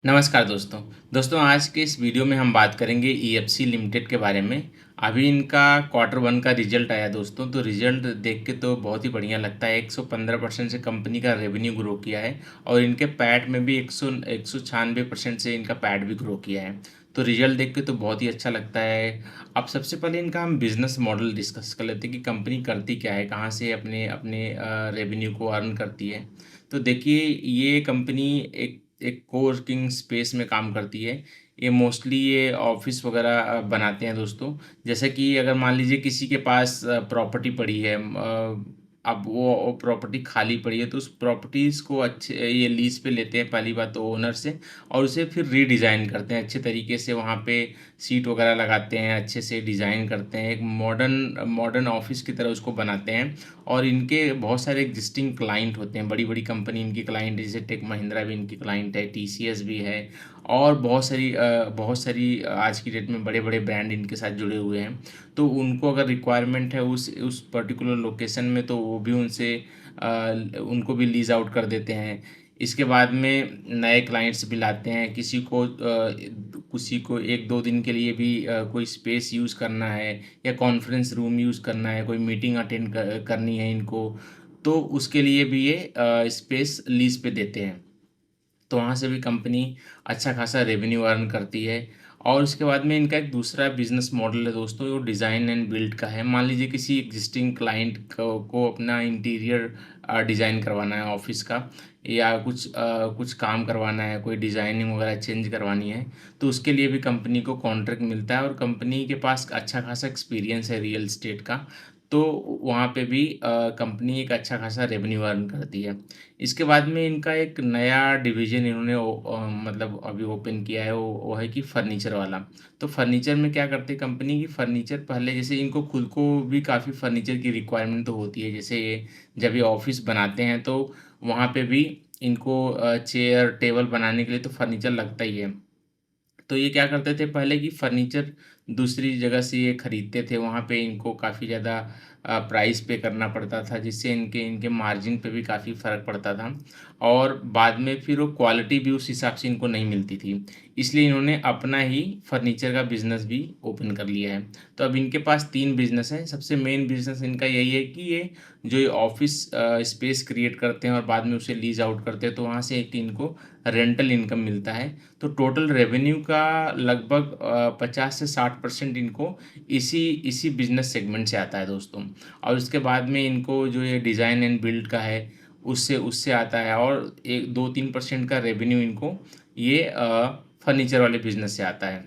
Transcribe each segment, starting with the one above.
नमस्कार दोस्तों। दोस्तों आज के इस वीडियो में हम बात करेंगे ईएफसी लिमिटेड के बारे में। अभी इनका क्वार्टर 1 का रिज़ल्ट आया दोस्तों, तो रिज़ल्ट देख के तो बहुत ही बढ़िया लगता है। 115% से कंपनी का रेवेन्यू ग्रो किया है और इनके पैट में भी 196% से इनका पैट भी ग्रो किया है। तो रिज़ल्ट देख के तो बहुत ही अच्छा लगता है। अब सबसे पहले इनका हम बिज़नेस मॉडल डिस्कस कर लेते हैं कि कंपनी करती क्या है, कहाँ से अपने अपने रेवेन्यू को अर्न करती है। तो देखिए ये कंपनी एक एक कोवर्किंग स्पेस में काम करती है। ये मोस्टली ये ऑफ़िस वग़ैरह बनाते हैं दोस्तों। जैसे कि अगर मान लीजिए किसी के पास प्रॉपर्टी पड़ी है अब वो प्रॉपर्टी खाली पड़ी है तो उस प्रॉपर्टीज़ को अच्छे ये लीज़ पे लेते हैं पहली बात तो ओनर से और उसे फिर रीडिज़ाइन करते हैं अच्छे तरीके से वहाँ पे सीट वग़ैरह लगाते हैं, अच्छे से डिज़ाइन करते हैं, एक मॉडर्न मॉडर्न ऑफ़िस की तरह उसको बनाते हैं। और इनके बहुत सारे एग्जिस्टिंग क्लाइंट होते हैं, बड़ी-बड़ी कंपनी इनकी क्लाइंट है, जैसे टेक महिंद्रा भी इनकी क्लाइंट है, टीसीएस भी है और बहुत सारी आज की डेट में बड़े-बड़े ब्रांड इनके साथ जुड़े हुए हैं। तो उनको अगर रिक्वायरमेंट है उस पर्टिकुलर लोकेशन में तो वो भी उनको भी लीज़ आउट कर देते हैं। इसके बाद में नए क्लाइंट्स भी लाते हैं, किसी को 1-2 दिन के लिए भी कोई स्पेस यूज़ करना है या कॉन्फ्रेंस रूम यूज़ करना है, कोई मीटिंग अटेंड करनी है इनको, तो उसके लिए भी ये स्पेस लीज़ पे देते हैं। तो वहाँ से भी कंपनी अच्छा खासा रेवेन्यू अर्न करती है। और उसके बाद में इनका एक दूसरा बिज़नेस मॉडल है दोस्तों, वो डिज़ाइन एंड बिल्ड का है। मान लीजिए किसी एग्ज़िस्टिंग क्लाइंट को अपना इंटीरियर डिज़ाइन करवाना है ऑफ़िस का या कुछ काम करवाना है, कोई डिज़ाइनिंग वगैरह चेंज करवानी है, तो उसके लिए भी कंपनी को कॉन्ट्रैक्ट मिलता है और कंपनी के पास अच्छा खासा एक्सपीरियंस है रियल एस्टेट का, तो वहाँ पे भी कंपनी एक अच्छा खासा रेवेन्यू अर्न करती है। इसके बाद में इनका एक नया डिवीज़न इन्होंने मतलब अभी ओपन किया है, वो है कि फर्नीचर वाला। तो फर्नीचर में क्या करते हैं कंपनी की फर्नीचर पहले जैसे इनको खुद को भी काफ़ी फर्नीचर की रिक्वायरमेंट तो होती है। जैसे ये जब ये ऑफ़िस बनाते हैं तो वहाँ पे भी इनको चेयर, टेबल बनाने के लिए तो फर्नीचर लगता ही है। तो ये क्या करते थे पहले कि फर्नीचर दूसरी जगह से ये खरीदते थे, वहाँ पे इनको काफ़ी ज़्यादा प्राइस पे करना पड़ता था, जिससे इनके इनके मार्जिन पे भी काफ़ी फ़र्क पड़ता था और बाद में फिर वो क्वालिटी भी उस हिसाब से इनको नहीं मिलती थी। इसलिए इन्होंने अपना ही फर्नीचर का बिज़नेस भी ओपन कर लिया है। तो अब इनके पास 3 बिज़नेस हैं, सबसे मेन बिज़नेस इनका यही है कि ये जो ये ऑफ़िस स्पेस क्रिएट करते हैं और बाद में उसे लीज़ आउट करते हैं, तो वहाँ से एक इनको रेंटल इनकम मिलता है। तो टोटल रेवेन्यू का लगभग 50 से 60% इनको इसी इसी बिज़नेस सेगमेंट से आता है दोस्तों। और उसके बाद में इनको जो ये डिज़ाइन एंड बिल्ड का है, उससे उससे आता है और एक 2-3% का रेवेन्यू इनको ये फर्नीचर वाले बिज़नेस से आता है।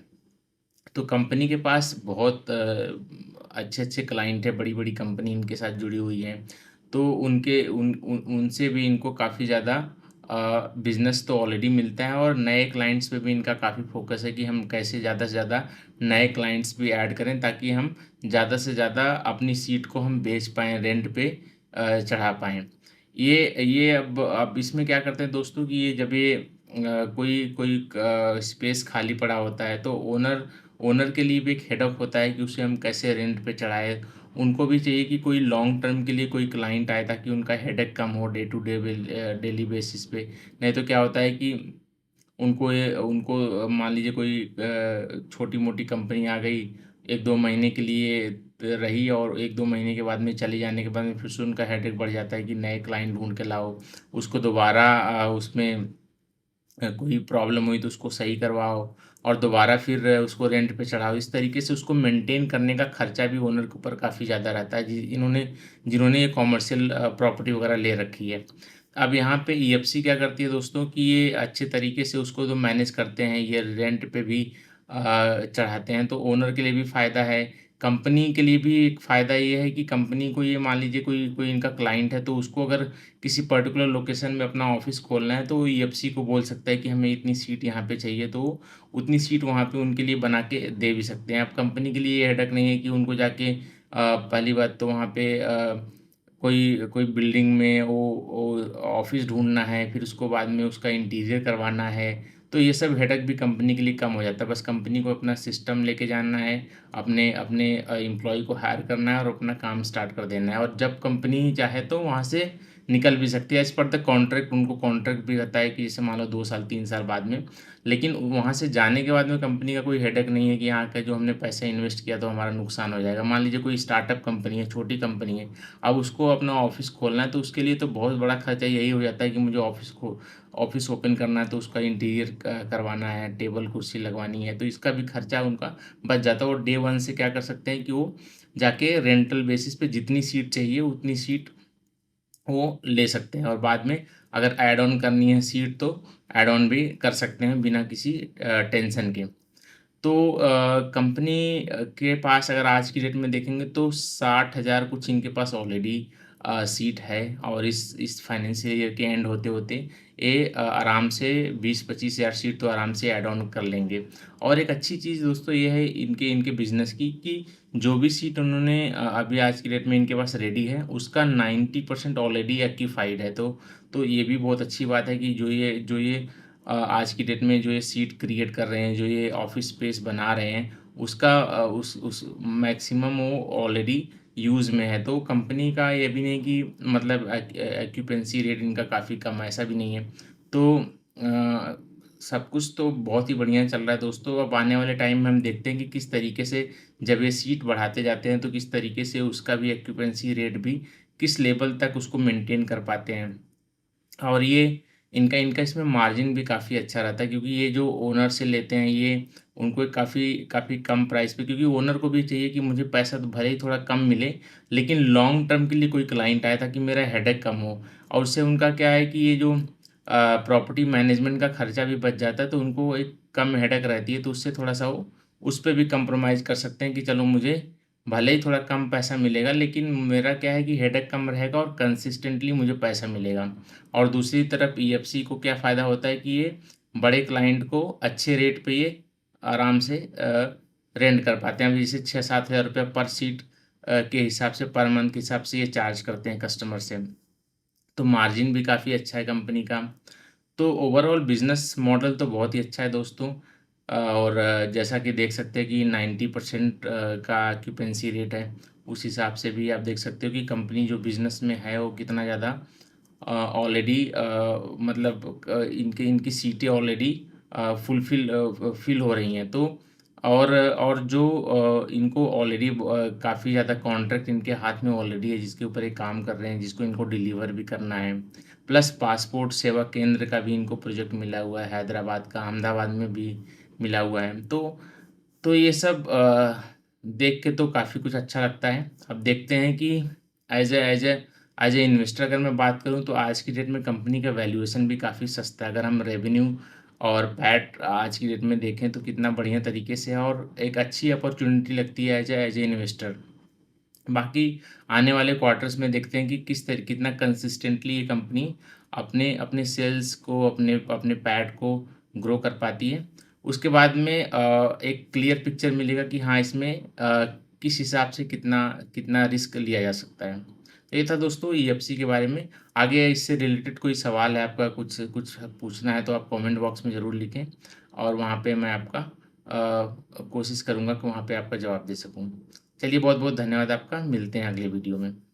तो कंपनी के पास बहुत अच्छे-अच्छे क्लाइंट हैं, बड़ी-बड़ी कंपनी इनके साथ जुड़ी हुई हैं। तो उनके उन उन उनसे भी इनको काफ़ी ज़्यादा बिज़नेस तो ऑलरेडी मिलता है और नए क्लाइंट्स पे भी इनका काफ़ी फ़ोकस है कि हम कैसे ज़्यादा से ज़्यादा नए क्लाइंट्स भी ऐड करें ताकि हम ज़्यादा से ज़्यादा अपनी सीट को हम बेच पाएँ, रेंट पे चढ़ा पाएँ। ये अब इसमें क्या करते हैं दोस्तों कि ये जब ये कोई कोई स्पेस खाली पड़ा होता है तो ओनर ओनर के लिए भी एक हेडेक होता है कि उसे हम कैसे रेंट पे चढ़ाएँ। उनको भी चाहिए कि कोई लॉन्ग टर्म के लिए कोई क्लाइंट आए ताकि उनका हेडेक कम हो day to day daily basis पे। नहीं तो क्या होता है कि उनको मान लीजिए कोई छोटी-मोटी कंपनी आ गई, 1-2 महीने के लिए रही और 1-2 महीने के बाद में चले जाने के बाद में फिर से उनका हेडेक बढ़ जाता है कि नए क्लाइंट ढूँढ के लाओ। उसको दोबारा उसमें कोई प्रॉब्लम हुई तो उसको सही करवाओ और दोबारा फिर उसको रेंट पे चढ़ाओ। इस तरीके से उसको मेंटेन करने का खर्चा भी ओनर के ऊपर काफ़ी ज़्यादा रहता है जिन्होंने ये कॉमर्शियल प्रॉपर्टी वगैरह ले रखी है। अब यहाँ पे ईएफसी क्या करती है दोस्तों कि ये अच्छे तरीके से उसको तो मैनेज करते हैं, ये रेंट पे भी चढ़ाते हैं तो ओनर के लिए भी फ़ायदा है। कंपनी के लिए भी एक फ़ायदा ये है कि कंपनी को ये मान लीजिए कोई कोई इनका क्लाइंट है तो उसको अगर किसी पर्टिकुलर लोकेशन में अपना ऑफ़िस खोलना है तो वो ईएफसी को बोल सकता है कि हमें इतनी सीट यहाँ पे चाहिए, तो वो उतनी सीट वहाँ पे उनके लिए बना के दे भी सकते हैं। अब कंपनी के लिए ये हेडेक नहीं है कि उनको जाके पहली बात तो वहाँ पे कोई कोई बिल्डिंग में वो ऑफ़िस ढूँढना है, फिर उसको बाद में उसका इंटीरियर करवाना है, तो ये सब हेडेक भी कंपनी के लिए कम हो जाता है। बस कंपनी को अपना सिस्टम लेके जाना है, अपने अपने एम्प्लॉयी को हायर करना है और अपना काम स्टार्ट कर देना है और जब कंपनी चाहे तो वहाँ से निकल भी सकती है एज़ पर द कॉन्ट्रैक्ट। उनको कॉन्ट्रैक्ट भी रहता है कि जैसे मान लो 2 साल 3 साल बाद में। लेकिन वहाँ से जाने के बाद में कंपनी का कोई हेडेक नहीं है कि यहाँ का जो हमने पैसा इन्वेस्ट किया तो हमारा नुकसान हो जाएगा। मान लीजिए कोई स्टार्टअप कंपनी है, छोटी कंपनी है, अब उसको अपना ऑफ़िस खोलना है तो उसके लिए तो बहुत बड़ा खर्चा यही हो जाता है कि मुझे ऑफ़िस ओपन करना है तो उसका इंटीरियर करवाना है, टेबल कुर्सी लगवानी है, तो इसका भी खर्चा उनका बच जाता है। और डे 1 से क्या कर सकते हैं कि वो जाके रेंटल बेसिस पे जितनी सीट चाहिए उतनी सीट वो ले सकते हैं और बाद में अगर ऐड ऑन करनी है सीट तो ऐड ऑन भी कर सकते हैं बिना किसी टेंशन के। तो कंपनी के पास अगर आज की डेट में देखेंगे तो 60,000 कुछ इनके पास ऑलरेडी सीट है और इस फाइनेंशियल ईयर के एंड होते-होते ये आराम से 20-25,000 सीट तो आराम से ऐड ऑन कर लेंगे। और एक अच्छी चीज़ दोस्तों ये है इनके इनके बिज़नेस की कि जो भी सीट उन्होंने अभी आज की डेट में इनके पास रेडी है, उसका 90% ऑलरेडी एक्यूपाइड है। तो ये भी बहुत अच्छी बात है कि जो ये आज की डेट में जो ये सीट क्रिएट कर रहे हैं, जो ये ऑफ़िस स्पेस बना रहे हैं, उसका उस मैक्सिमम वो ऑलरेडी यूज़ में है। तो कंपनी का ये भी नहीं कि मतलब ऑक्यूपेंसी रेट इनका काफ़ी कम है, ऐसा भी नहीं है। तो सब कुछ तो बहुत ही बढ़िया चल रहा है दोस्तों। अब आने वाले टाइम में हम देखते हैं कि किस तरीके से जब ये सीट बढ़ाते जाते हैं, तो किस तरीके से उसका भी ऑक्यूपेंसी रेट भी किस लेवल तक उसको मेंटेन कर पाते हैं। और ये इनका इनका इसमें मार्जिन भी काफ़ी अच्छा रहता है क्योंकि ये जो ओनर से लेते हैं ये उनको एक काफ़ी काफ़ी कम प्राइस पे, क्योंकि ओनर को भी चाहिए कि मुझे पैसा तो भले ही थोड़ा कम मिले लेकिन लॉन्ग टर्म के लिए कोई क्लाइंट आए ताकि मेरा हेडेक कम हो। और उससे उनका क्या है कि ये जो प्रॉपर्टी मैनेजमेंट का खर्चा भी बच जाता है तो उनको एक कम हेडेक रहती है, तो उससे थोड़ा-सा वो उस पे भी कॉम्प्रोमाइज़ कर सकते हैं कि चलो मुझे भले ही थोड़ा कम पैसा मिलेगा लेकिन मेरा क्या है कि हेडेक कम रहेगा और कंसिस्टेंटली मुझे पैसा मिलेगा। और दूसरी तरफ ईएफसी को क्या फ़ायदा होता है कि ये बड़े क्लाइंट को अच्छे रेट पे ये आराम से रेंट कर पाते हैं। अभी जैसे 6-7 हज़ार रुपये पर सीट के हिसाब से पर मंथ के हिसाब से ये चार्ज करते हैं कस्टमर से। तो मार्जिन भी काफ़ी अच्छा है कंपनी का। तो ओवरऑल बिज़नेस मॉडल तो बहुत ही अच्छा है दोस्तों। और जैसा कि देख सकते हैं कि 90% का ऑक्यूपेंसी रेट है। उस हिसाब से भी आप देख सकते हो कि कंपनी जो बिज़नेस में है वो कितना ज़्यादा ऑलरेडी मतलब इनकी इनकी सीटें ऑलरेडी फ़िल हो रही हैं। तो और जो इनको ऑलरेडी काफ़ी ज़्यादा कॉन्ट्रैक्ट इनके हाथ में ऑलरेडी है जिसके ऊपर ये काम कर रहे हैं, जिसको इनको डिलीवर भी करना है। प्लस पासपोर्ट सेवा केंद्र का भी इनको प्रोजेक्ट मिला हुआ है, हैदराबाद का, अहमदाबाद में भी मिला हुआ है। तो ये सब देख के तो काफ़ी कुछ अच्छा लगता है। अब देखते हैं कि एज़ ए इन्वेस्टर अगर मैं बात करूँ तो आज की डेट में कंपनी का वैल्यूएशन भी काफ़ी सस्ता है। अगर हम रेवेन्यू और पैट आज की डेट में देखें तो कितना बढ़िया तरीके से है और एक अच्छी अपॉर्च्युनिटी लगती है एज़ ए इन्वेस्टर। बाकी आने वाले क्वार्टर्स में देखते हैं कि कितना कंसिस्टेंटली ये कंपनी अपने अपने सेल्स को, अपने अपने पैट को ग्रो कर पाती है। उसके बाद में एक क्लियर पिक्चर मिलेगा कि हाँ, इसमें किस हिसाब से कितना कितना रिस्क लिया जा सकता है। तो ये था दोस्तों ईएफसी के बारे में। आगे इससे रिलेटेड कोई सवाल है आपका, कुछ कुछ पूछना है तो आप कमेंट बॉक्स में ज़रूर लिखें और वहाँ पे मैं आपका कोशिश करूँगा कि वहाँ पे आपका जवाब दे सकूँ। चलिए बहुत-बहुत धन्यवाद आपका। मिलते हैं अगले वीडियो में।